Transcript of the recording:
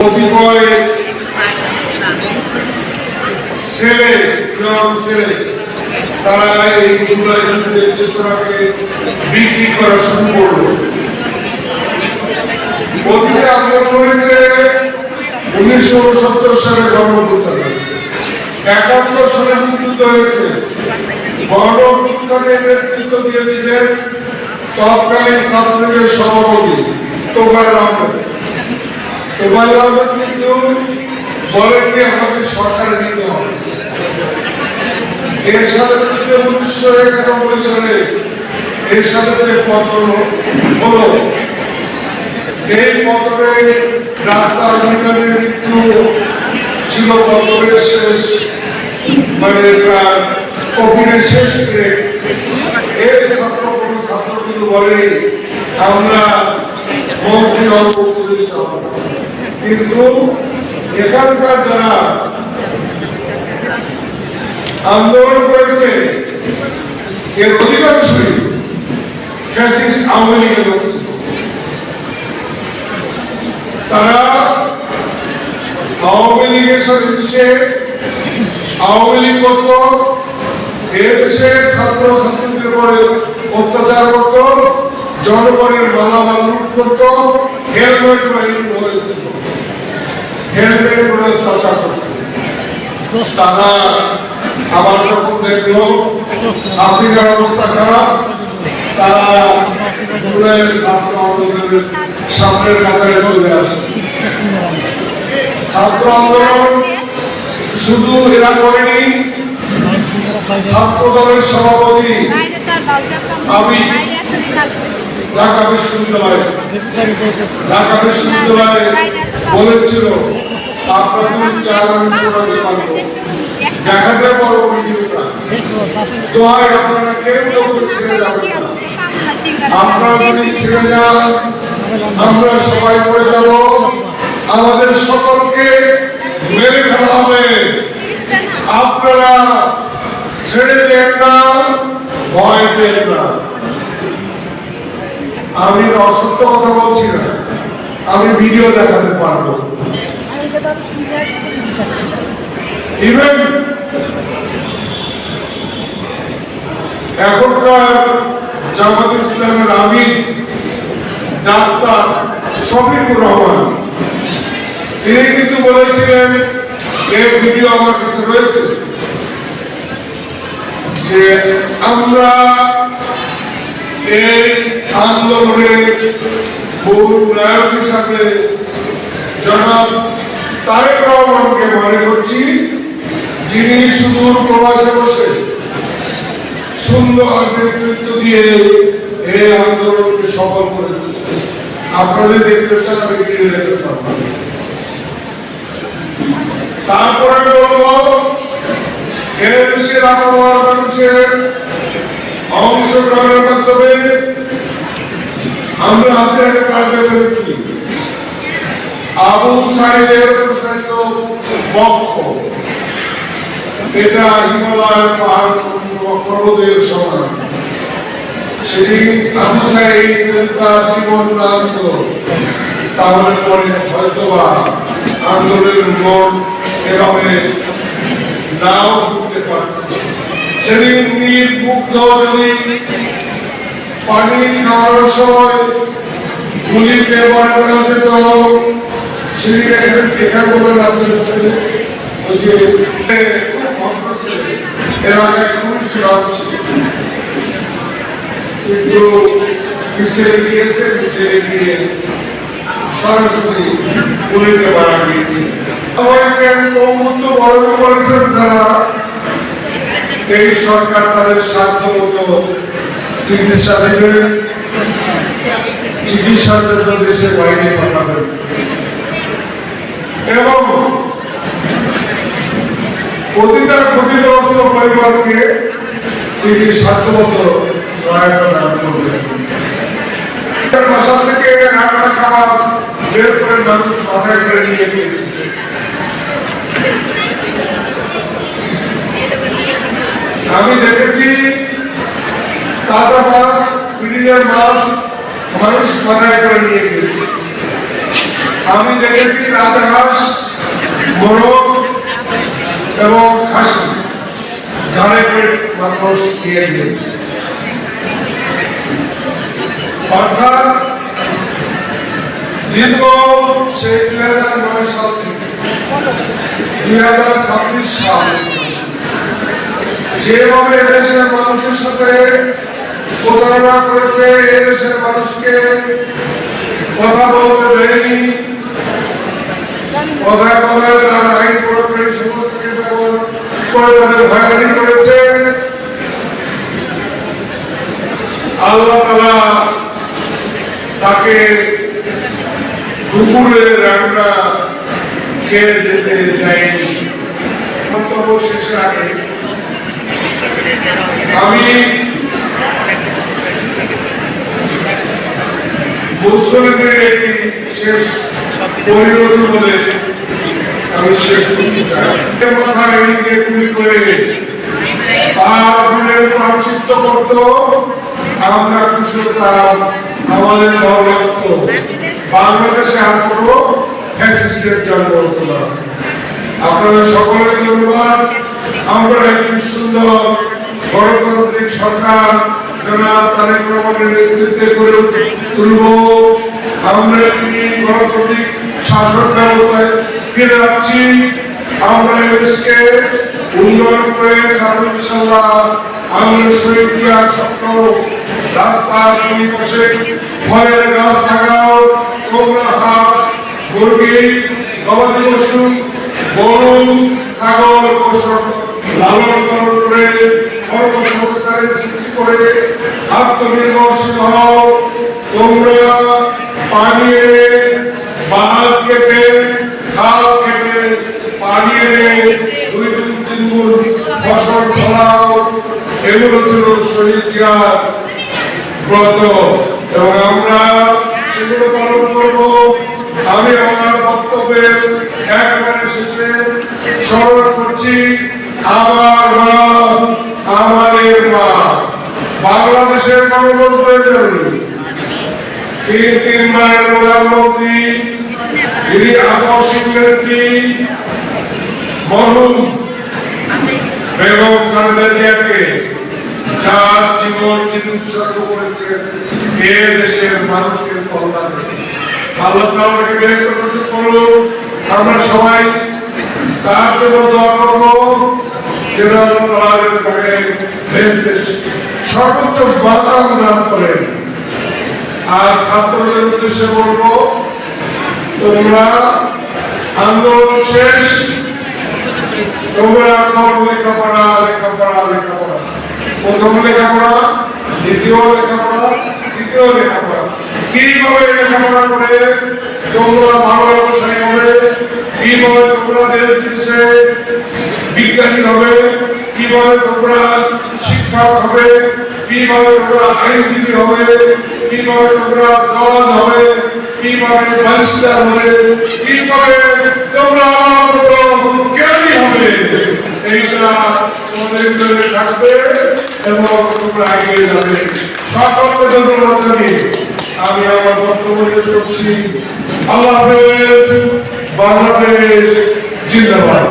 কতিপয় ছেলে তারা এই জুলাই যুদ্ধের চেতনাকে বিক্রি করা শুরু করলো। অতীতে আন্দোলন করেছে 1969 সালে গণঅভ্যুত্থান হয়েছে, 71 সালে মুক্তিযুদ্ধ হয়েছে। গণঅভ্যুত্থানের নেতৃত্ব দিয়েছিলেন তৎকালীন ছাত্রলীগের সভাপতি তোফায়েল আহমেদ। তোফায়েল আহমেদ কিন্তু বলেননি আমাদের সরকারে নিতে হবে। এর সাথে 1991 সালে এর সাথে পতন হলো। এই পতনে ডাক্তার মিজানের মৃত্যু ছিল পতনের শেষ, মানে কোভিডের শেষ গ্রেড। এর ছাত্র কিন্তু বলেনি আমরা মন্ত্রী হব, উপদেষ্টা হব। কিন্তু এখানকার যারা আন্দোলন করেছে এর অধিকাংশই ফ্যাসিস্ট আওয়ামী লীগের লোক ছিল। তারা আওয়ামী লীগের সাথে মিশে আওয়ামী লীগ করত, এদেশে ছাত্র ছাত্রীদের উপরে অত্যাচার করত, জনগণের মালামাল লুট করত, হেলমেট হয়েছিল, হেলমেট অত্যাচার করত। তারা আবার যখন দেখলো হাসিনার অবস্থা খারাপ, তারা ছাত্র আন্দোলনের সামনের কাতারে চলে আসে। ছাত্র আন্দোলন শুধু এরা করেনি, ছাত্র দলের সভাপতি আমি ঢাকা বিশ্ববিদ্যালয়ে বলেছিল আপনারা যদি চান আমি শোনাতে পারবো, দেখাতে পারবো ভিডিওটা। দোহাই আপনারা কেউ ছেড়ে যাবেন না, আপনারা যদি ছেড়ে যান আমরা সবাই পড়ে যাব, আমাদের সকলকে মেরে ফেলা হবে। আপনারা ছেড়ে দেন না, ভয় পেন না। আমি অসত্য কথা বলছি না, আমি ভিডিও দেখাতে পারবো। ইভেন এখনকার জামাত ইসলামের আমির ডাক্তার শফিকুর রহমান তিনি কিন্তু বলেছিলেন, এই ভিডিও আমার কাছে রয়েছে, যে আমরা এই আন্দোলনের মূল নায়ক হিসাবে জনাব তারেক রহমানকে মনে করছি, যিনি সুদূর প্রবাসে বসে সুন্দর নেতৃত্ব দিয়ে এই আন্দোলনকে সফল করেছে। আপনাদের দেখতে চান আমি ফিরে দেখতে পারব। তারপরে বলবো দেশের আবহাওয়ার মানুষের অংশগ্রহণের মাধ্যমে আমরা হাসিনাকে তাড়াতে পেরেছি। আবু সাইদের প্রসারিত পক্ষ, এটা হিমালয়ের পাহাড় পর্বতের সমান। সেদিন আবু সাইদ তার জীবন প্রান্ত, তাহলে পরে হয়তোবা আন্দোলনের মোড় এভাবে নাও ঘুরতে পারত। সেদিন নীল মুগ্ধ যদি পানি খাওয়ার সময় গুলিতে মরে করা যেত, সেদিকে দেখা করবেন আপনাদের ওই যে এলাকায় খুবই সুরাপ ছিল, কিন্তু মিছিল গিয়ে সরাসরি গুলিতে মারা গিয়েছে। করেছেন যারা এই সরকার তাদের সাধ্য মতো চিকিৎসা দেবে, চিকিৎসার জন্য দেশের বাইরে পাঠাবে এবং প্রতিটা ক্ষতিগ্রস্ত পরিবারকে তিনি সাধ্যমতো সহায়তা দান করবেন। বাসা থেকে রান্না খাবার বের করে মানুষ মাথায় করে নিয়ে গিয়েছে। আমি দেখেছি তাজা মাছ, ফ্রিজের মাছ মানুষ মাথায় করে নিয়ে গিয়েছে। আমি দেখেছি রাজহাঁস, মোরগ এবং খাসি ঘরে করে মানুষ দিয়ে দিয়েছে। অর্থাৎ দীর্ঘ সেই 2009 সাল থেকে 2026 সাল যেভাবে এদেশের মানুষের সাথে প্রতারণা করেছে, এদেশের মানুষকে কথা বলতে দেয়নি, কথায় কথায় তার আইন প্রয়োগকারী সমস্তকে ব্যবহার করে তাদের হয়রানি করেছে। আল্লাহ তাআলা তাকে দুপুরের রান্না খেয়ে যেতে দেয়নি। মন্তব্য শেষের আগে আমি মুসলিমদের একটি শেষ পরিণতি বলে আমি শেষ করতে চাই। কথা এদিকে গুলি করে তার প্রায়শ্চিত্ত করত, আমরা খুশি হতাম, আমাদের ভালো লাগতো। বাংলাদেশে আর কোনো ফ্যাসিস্টের জন্ম হতো না। আপনাদের সকলের ধন্যবাদ। আমরা একটি সুন্দর গণতান্ত্রিক সরকার জনাব তারেক রহমানের নেতৃত্বে গড়ে তুলব। আমরা একটি গণতান্ত্রিক শাসন ব্যবস্থায় ফিরে যাচ্ছি। আমরা দেশকে উন্নয়ন করে ছাড়ব ইনশাআল্লাহ। আমরা শহীদ জিয়ার স্বপ্ন, রাস্তার দুই পাশে ফলের গাছ লাগাও, তোমরা হাঁস, মুরগি, গবাদি পশু, গরু, ছাগল পশু লালন পালন করে কর্মসংস্থানের সৃষ্টি করে আত্মনির্ভরশীল হও। তোমরা পানি এনে, বাঁধ কেটে, খাল কেটে, পানি এনে 2-3 গুণ ফসল ফলাও। এগুলো ছিল শহীদ জিয়ার ব্রত এবং আমরা সেগুলো পালন করব। আমি আমার বক্তব্যের একেবারে শেষে স্মরণ করছি আমার মা, আমাদের মা। বাংলাদেশের গণতন্ত্রের জন্য 3 বারের প্রধানমন্ত্রী, যিনি আকস্মিক নেত্রী মরহুম বেগম খালেদা জিয়াকে যার জীবন তিনি উৎসর্গ করেছেন এ দেশের মানুষের কল্যাণে। আল্লাহ তাআলাকে বেহেশত করুন। আমরা সবাই তার জন্য দোয়া করব যেন আল্লাহ তাআলা তাকে বেহেশতের সর্বোচ্চ মাকাম দান করেন। আর ছাত্রদের উদ্দেশ্যে বলবো, তোমরা আন্দোলন শেষ, তোমরা এখন লেখাপড়া লেখাপড়া লেখাপড়া, প্রথম লেখাপড়া, দ্বিতীয় লেখাপড়া, তৃতীয় লেখাপড়া। কিভাবে লেখাপড়া করে তোমরা ভালো ব্যবসায়ী হবে, কিভাবে তোমরা দেশ বিদেশে বিজ্ঞানী হবে, কিভাবে তোমরা শিক্ষক হবে, কিভাবে তোমরা আইনজীবী হবে, কিভাবে তোমরা জজ হবে, কিভাবে ব্যারিস্টার হবে, কিভাবে তোমরা জ্ঞানী হবে, এইটা তোমাদের ভিতরে থাকবে এবং তোমরা এগিয়ে যাবে। সকলকে ধন্যবাদ জানিয়ে আমি আমার বক্তব্য শেষ করছি। আল্লাহ হাফেজ। বাংলাদেশ জিন্দাবাদ।